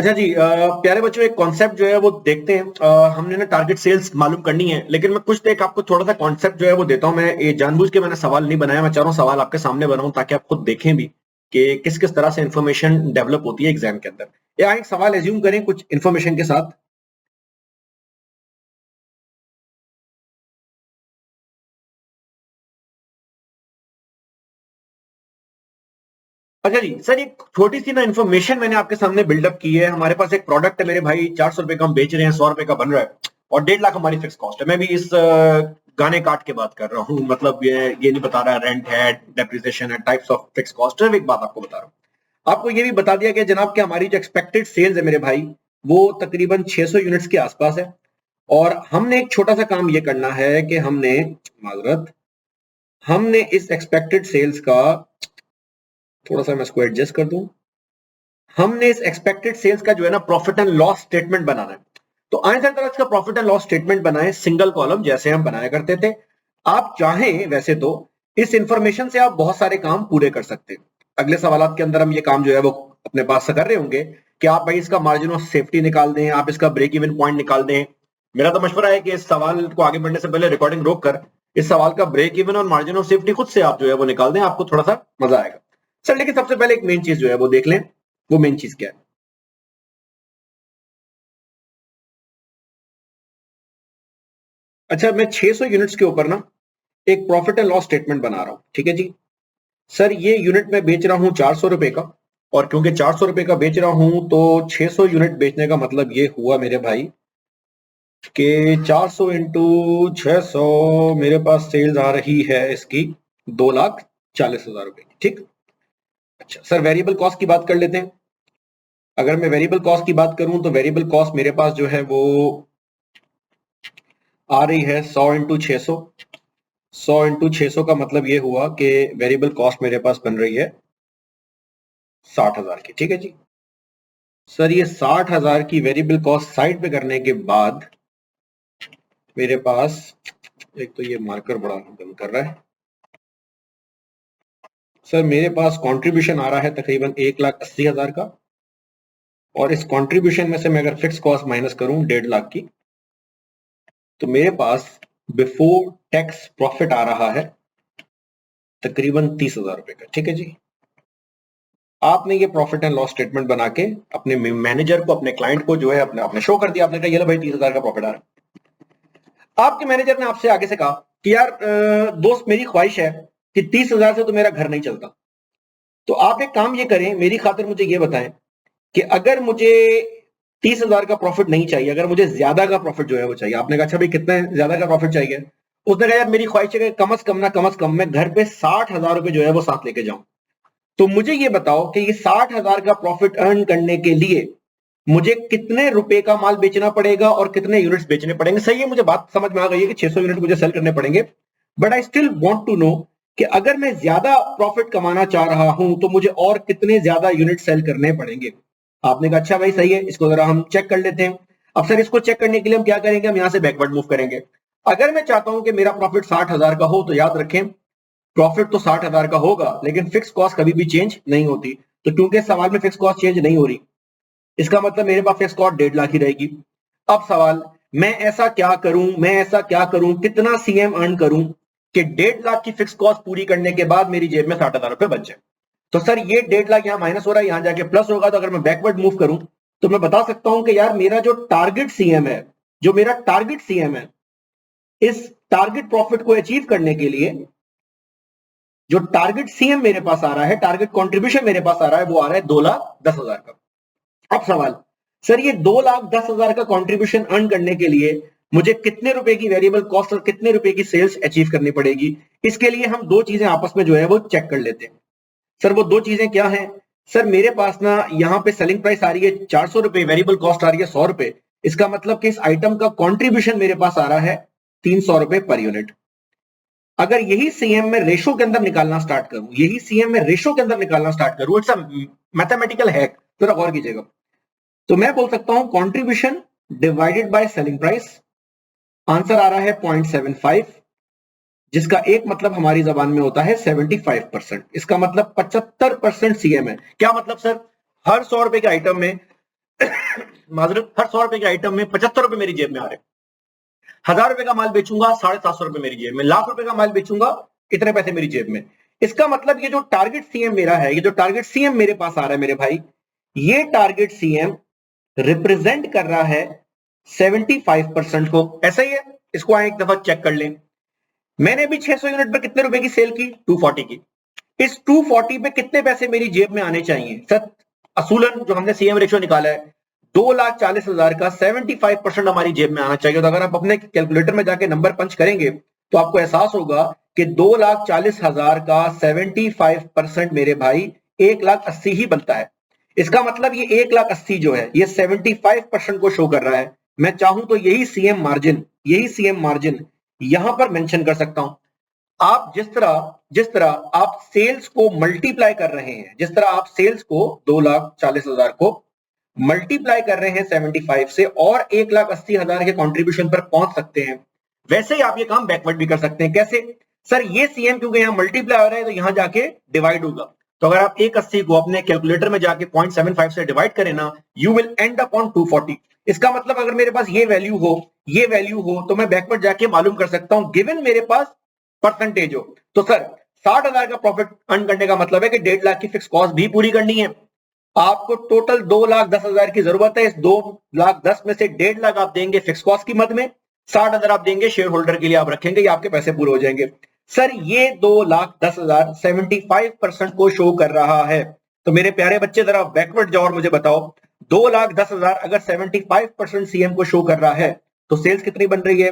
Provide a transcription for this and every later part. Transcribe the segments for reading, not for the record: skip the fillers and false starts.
अच्छा जी, प्यारे बच्चों एक कॉन्सेप्ट जो है वो देखते हैं। हमने ना टारगेट सेल्स मालूम करनी है, लेकिन मैं कुछ देख आपको थोड़ा सा कॉन्सेप्ट जो है वो देता हूं। मैं ये जानबूझ के मैंने सवाल नहीं बनाया, मैं चाह रहा हूं सवाल आपके सामने बनाऊं ताकि आप खुद देखें भी कि किस किस तरह से इंफॉर्मेशन डेवलप होती है एग्जाम के अंदर। या एक सवाल एज्यूम करें कुछ इंफॉर्मेशन के साथ। अच्छा जी सर, एक छोटी सी ना इन्फॉर्मेशन मैंने आपके सामने बिल्डअप की है। हमारे पास एक प्रोडक्ट है मेरे भाई, 400 रुपए का हम बेच रहे हैं, 100 रुपए का बन रहा है और 1.5 लाख हमारी फिक्स कॉस्ट है। मैं भी इस गाने काट के बात कर रहा हूँ, मतलब ये नहीं बता रहा रेंट है, डेप्रिसिएशन है, टाइप्स ऑफ फिक्स कॉस्ट है। एक बात आपको बता रहा हूँ, आपको ये भी बता दिया कि जनाब कि हमारी जो एक्सपेक्टेड सेल्स है मेरे भाई, वो तकरीबन 600 यूनिट्स के आसपास है। और हमने एक छोटा सा काम ये करना है कि हमने इस एक्सपेक्टेड सेल्स का, थोड़ा सा मैं इसको एडजस्ट कर दूं, हमने इस एक्सपेक्टेड सेल्स का जो है ना प्रॉफिट एंड लॉस स्टेटमेंट बनाना है। तो आए हर तरह का प्रॉफिट एंड लॉस स्टेटमेंट बनाए, सिंगल कॉलम जैसे हम बनाया करते थे। आप चाहें वैसे तो इस इंफॉर्मेशन से आप बहुत सारे काम पूरे कर सकते हैं। अगले सवालात के अंदर हम ये काम जो है वो अपने पास से कर रहे होंगे कि आप भाई इसका मार्जिन ऑफ सेफ्टी निकाल दें, आप इसका ब्रेक इवन पॉइंट निकाल दें। मेरा तो मशवरा है कि इस सवाल को आगे बढ़ने से पहले रिकॉर्डिंग रोक कर इस सवाल का ब्रेक इवन और मार्जिन ऑफ सेफ्टी खुद से आप जो है वो निकाल दें, आपको थोड़ा सा मजा आएगा। सर लेकिन सबसे पहले एक मेन चीज जो है वो देख लें। वो मेन चीज क्या है? अच्छा, मैं 600 यूनिट्स के ऊपर ना एक प्रॉफिट एंड लॉस स्टेटमेंट बना रहा हूं, ठीक है जी। सर ये यूनिट मैं बेच रहा हूं 400 रुपए का, और क्योंकि 400 रुपए का बेच रहा हूं तो 600 यूनिट बेचने का मतलब ये हुआ मेरे भाई कि 400 इंटू 600, मेरे पास सेल्स आ रही है इसकी 2,40,000 रुपए की, ठीक। अच्छा सर, वेरिएबल कॉस्ट की बात कर लेते हैं। अगर मैं वेरिएबल कॉस्ट की बात करूं तो वेरिएबल कॉस्ट मेरे पास जो है वो आ रही है 100 इंटू 600। 100 इंटू 600 का मतलब ये हुआ कि वेरिएबल कॉस्ट मेरे पास बन रही है 60,000 की, ठीक है जी। सर ये 60,000 की वेरिएबल कॉस्ट साइड पे करने के बाद मेरे पास, एक तो ये मार्कर बड़ा गंद कर रहा है सर, मेरे पास कंट्रीब्यूशन आ रहा है तकरीबन 1,80,000 का। और इस कंट्रीब्यूशन में से मैं अगर फिक्स कॉस्ट माइनस करूं 1.5 लाख की, तो मेरे पास बिफोर टैक्स प्रॉफिट आ रहा है तकरीबन 30,000 रुपए का, ठीक है जी। आपने ये प्रॉफिट एंड लॉस स्टेटमेंट बना के अपने मैनेजर को, अपने क्लाइंट को जो है अपने आपने शो कर दिया। आपने कहा ये लो भाई 30,000 का प्रॉफिट आ रहा है। आपके मैनेजर ने आपसे आगे से कहा कि यार दोस्त, मेरी ख्वाहिश है कि 30,000 से तो मेरा घर नहीं चलता। तो आप एक काम ये करें, मेरी खातिर मुझे ये बताएं कि अगर मुझे 30,000 का प्रॉफिट नहीं चाहिए, अगर मुझे ज्यादा का प्रॉफिट जो है वो चाहिए। आपने कहा अच्छा भाई कितना ज्यादा का प्रॉफिट चाहिए? उसने कहा यार मेरी ख्वाहिश है कि कम से कम ना, कम से कम मैं घर पे 60,000 रुपए जो है वो साथ लेके जाऊं। तो मुझे ये बताओ कि ये 60,000 का प्रॉफिट अर्न करने के लिए मुझे कितने रुपए का माल बेचना पड़ेगा और कितने यूनिट्स बेचने पड़ेंगे। सही है, मुझे बात समझ में आ गई है कि 600 यूनिट मुझे सेल करने पड़ेंगे, but I still want to know कि अगर मैं ज्यादा प्रॉफिट कमाना चाह रहा हूं तो मुझे और कितने ज्यादा यूनिट सेल करने पड़ेंगे। आपने कहा अच्छा भाई सही है, इसको जरा हम चेक कर लेते हैं। अब सर इसको चेक करने के लिए हम क्या करेंगे? हम यहां से बैकवर्ड मूव करेंगे। अगर मैं चाहता हूं कि मेरा प्रॉफिट 60,000 का हो, तो याद रखें प्रॉफिट तो 60,000 का होगा, लेकिन फिक्स कॉस्ट कभी भी चेंज नहीं होती। तो क्योंकि सवाल में फिक्स कॉस्ट चेंज नहीं हो रही, इसका मतलब मेरे पास फिक्स कॉस्ट 1.5 लाख ही रहेगी। अब सवाल, मैं ऐसा क्या करूं, कितना सीएम अर्न करूं कि 1.5 लाख की फिक्स कॉस्ट पूरी करने के बाद मेरी जेब में 60,000 रुपए बच जाए। तो सर ये 1.5 लाख यहां माइनस हो रहा है, यहां जाके प्लस होगा। तो अगर मैं बैकवर्ड मूव करूं तो मैं बता सकता हूं कि यार मेरा जो टारगेट सीएम है, जो मेरा टारगेट सीएम है, इस टारगेट प्रॉफिट को अचीव करने के लिए जो टारगेट सीएम मेरे पास आ रहा है, टारगेट कंट्रीब्यूशन मेरे पास आ रहा है, वो आ रहा है 2,10,000 का। अब सवाल, सर ये 2,10,000 का कंट्रीब्यूशन अर्न करने के लिए मुझे कितने रुपए की वेरिएबल कॉस्ट और कितने रुपए की सेल्स अचीव करनी पड़ेगी? इसके लिए हम दो चीजें आपस में जो है वो चेक कर लेते हैं। सर वो दो चीजें क्या हैं? सर मेरे पास ना यहां पे सेलिंग प्राइस आ रही है 400 रुपए, वेरिएबल कॉस्ट आ रही है 100 रुपए। इसका मतलब कि इस आइटम का कंट्रीब्यूशन मेरे पास आ रहा है 300 रुपए पर यूनिट। अगर यही सीएम में रेशो के अंदर निकालना स्टार्ट करूं, यही सीएम में रेशो के अंदर निकालना स्टार्ट करूं, इट्स अ मैथमेटिकल हैक, थोड़ा गौर कीजिएगा। तो मैं बोल सकता हूं contribution divided by selling price, answer आ रहा है 0.75, जिसका एक मतलब हमारी जबान में होता है 75%। इसका मतलब 75% सीएम है। क्या मतलब सर? हर 100 रुपए के आइटम में माजरत, हर 100 रुपए के आइटम में 75 रुपए मेरी जेब में आ रहे हैं। 1000 रुपए का माल बेचूंगा 750 रुपए मेरी जेब में, लाख रुपए का माल बेचूंगा इतने पैसे मेरी जेब में। इसका मतलब ये जो टारगेट सीएम मेरा है, ये जो टारगेट सीएम मेरे पास आ रहा है मेरे भाई, ये टारगेट सीएम रिप्रेजेंट कर रहा है 75% को। ऐसा ही है, इसको आए एक दफा चेक कर लें। मैंने भी 600 यूनिट पर कितने रुपए की सेल की? 240 की। इस 240 पे कितने पैसे मेरी जेब में आने चाहिए? सर असूलन जो हमने सीएम रेशियो निकाला है 2,40,000 का 75% हमारी जेब में आना चाहिए। तो अगर आप अपने कैलकुलेटर में जाके नंबर पंच करेंगे तो आपको एहसास होगा कि 2,40,000 का 75% मेरे भाई 1,80,000 ही बनता है। इसका मतलब ये 1,80,000 जो है ये 75% को शो कर रहा है। मैं चाहूं तो यही सीएम मार्जिन यहां पर मेंशन कर सकता हूं। आप जिस तरह आप सेल्स को मल्टीप्लाई कर रहे हैं, जिस तरह आप सेल्स को 2,40,000 को मल्टीप्लाई कर रहे हैं 75 से और 1,80,000 के कंट्रीब्यूशन पर पहुंच सकते हैं, वैसे ही आप ये काम बैकवर्ड भी कर सकते हैं। कैसे? सर ये सीएम क्योंकि यहां मल्टीप्लाई हो रहा है तो यहां जाके डिवाइड होगा। तो अगर आप 180 को अपने कैलकुलेटर में जाके 0.75 से डिवाइड करें ना, you will and up on 240। इसका मतलब अगर मेरे पास ये वैल्यू हो तो मैं बैकवर्ड जाके मालूम कर सकता हूं गिवन मेरे पास परसेंटेज हो। तो सर 60,000 का प्रॉफिट अर्न करने का मतलब है कि 1.5 लाख की फिक्स कॉस्ट भी पूरी करनी है। आपको टोटल 2,10,000 की जरूरत है। इस 2,10,000 में से 1.5 लाख आप देंगे फिक्स कॉस्ट की मद में, 60,000 आप देंगे शेयर होल्डर के लिए, आप रखेंगे, ये आपके पैसे पूरे हो जाएंगे। सर ये 2,10,000 75% को शो कर रहा है। तो मेरे प्यारे बच्चे जरा बैकवर्ड जाओ और मुझे बताओ 2,10,000 अगर 75% सीएम को शो कर रहा है तो सेल्स कितनी बन रही है?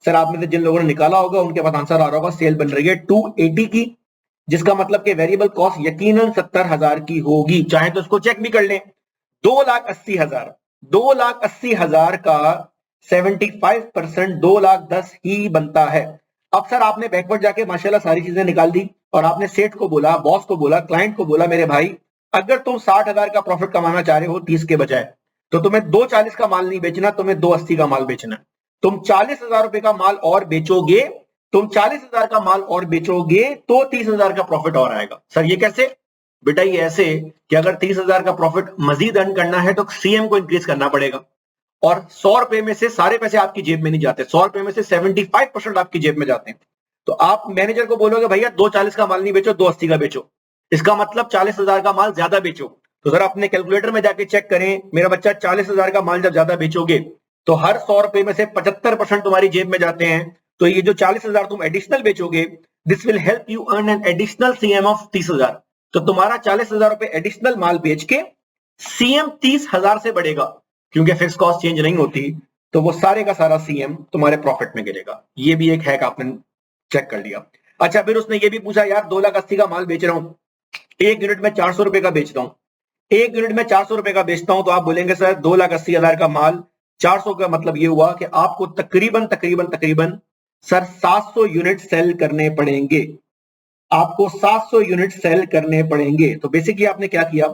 सर आप में से जिन लोगों ने निकाला होगा उनके पास आंसर आ रहा होगा, सेल बन रही है 280 की, जिसका मतलब कि वेरिएबल कॉस्ट यकीनन 70,000 की होगी। चाहे तो इसको चेक भी कर लें। 2,80,000 का 75% 2,10,000 ही बनता है। अब सर आपने बैकवर्ड जाके माशाल्लाह सारी चीजें निकाल दी और आपने सेठ को बोला, बॉस को बोला, क्लाइंट को बोला, मेरे भाई अगर तुम 60,000 का प्रॉफिट कमाना चाह रहे हो 30 के बजाय, तो तुम्हें 240 का माल नहीं बेचना, तुम्हें 280 का माल बेचना। तुम 40,000 रुपए का माल और बेचोगे, तुम 40,000 का माल और बेचोगे तो 30,000 का प्रॉफिट और आएगा। सर ये कैसे? बेटा ये ऐसे कि अगर 30,000 का प्रॉफिट मजीद अर्न करना है तो सीएम को इंक्रीज करना पड़ेगा और 100 रुपए में से सारे पैसे आपकी जेब में नहीं जाते, 100 रुपए में से 75% आपकी जेब में जाते हैं। तो आप मैनेजर को बोलोगे भैया 240 का माल नहीं बेचो, 280 का बेचो। इसका मतलब 40,000 का माल ज्यादा बेचो। तो जरा अपने कैलकुलेटर में जाके चेक करें मेरा बच्चा, 40,000 का माल जब ज्यादा बेचोगे तो हर 100 रुपए में से 75% तुम्हारी जेब में जाते हैं। तो ये जो 40,000 तुम एडिशनल बेचोगे, this will help you earn an additional CM of 30,000। तो तुम्हारा 40,000 रुपए एडिशनल माल बेच के सीएम 30,000 से बढ़ेगा, क्योंकि फिक्स कॉस्ट चेंज नहीं होती, तो वो सारे का सारा सीएम तुम्हारे प्रॉफिट में गिरेगा। ये भी एक हैक आपने चेक कर लिया। अच्छा फिर उसने ये भी पूछा यार 2,80,000 का माल बेच रहा हूं, 1 यूनिट में 400 रुपए का बेचता हूं, 1 यूनिट में 400 रुपए का बेचता हूं, तो आप बोलेंगे सर 2,80,000 का माल 400 का मतलब ये हुआ कि आपको तकरीबन सर 700 यूनिट सेल करने पड़ेंगे। आपको 700 यूनिट सेल करने पड़ेंगे। तो बेसिकली आपने क्या किया,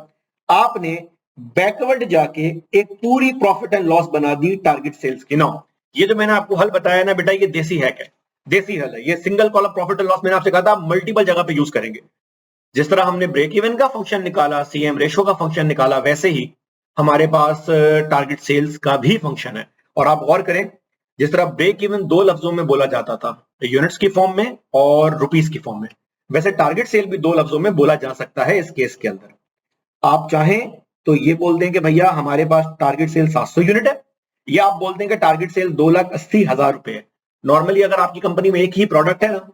आपने बैकवर्ड जाके एक पूरी प्रॉफिट एंड लॉस बना दी टारगेट सेल्स की। ना ये जो मैंने आपको हल बताया ना बेटा, ये देसी हैक है, देसी हल है। ये single column profit and loss मैंने आपसे कहा था मल्टीपल जगह पे यूज करेंगे। जिस तरह हमने ब्रेक इवन का फंक्शन निकाला, सीएम रेशो का फंक्शन निकाला, वैसे ही हमारे पास टारगेट सेल्स का भी फंक्शन है। और आप गौर करें, जिस तरह ब्रेक इवन 2 लफ्जों में बोला जाता था, यूनिट्स की फॉर्म में और रुपीस की फॉर्म में, वैसे टारगेट सेल भी 2 लफ्जों में बोला जा सकता है इस केस के अंदर। आप चाहें तो ये बोल दें कि भैया हमारे पास टारगेट सेल 700 यूनिट है, या आप बोल दें कि टारगेट सेल 2,80,000 रुपए है। नॉर्मली अगर आपकी कंपनी में एक ही प्रोडक्ट है ना,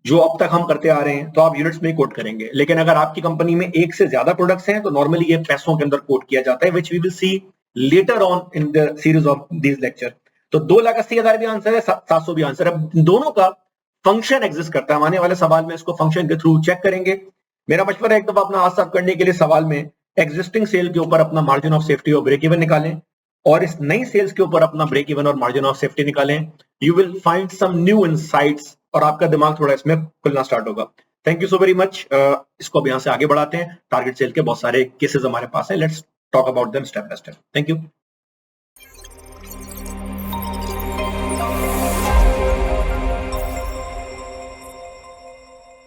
जो अब तक हम करते आ रहे हैं, तो आप यूनिट्स में ही कोट करेंगे। लेकिन अगर आपकी कंपनी में एक से ज्यादा प्रोडक्ट्स हैं तो नॉर्मली ये पैसों के अंदर कोट किया जाता है, which we will see later on in the series of this lecture. तो 2,80,000 भी आंसर है, 700 भी आंसर है। दोनों का फंक्शन एग्जिस्ट करता है। आने वाले सवाल में इसको फंक्शन के थ्रू चेक करेंगे। मेरा मशवरा है एक दफा अपना हाथ साफ करने के लिए सवाल में एग्जिस्टिंग सेल के ऊपर अपना मार्जिन ऑफ सेफ्टी और ब्रेक इवन निकालें, और इस नई सेल्स के ऊपर अपना ब्रेक इवन और मार्जिन ऑफ सेफ्टी निकालें। You will find some new insights और आपका दिमाग थोड़ा इसमें खुलना स्टार्ट होगा। Thank you so very much. इसको अब यहां से आगे बढ़ाते हैं। टारगेट सेल के बहुत सारे केसेस हमारे पास है, let's talk about them step by step. Thank you.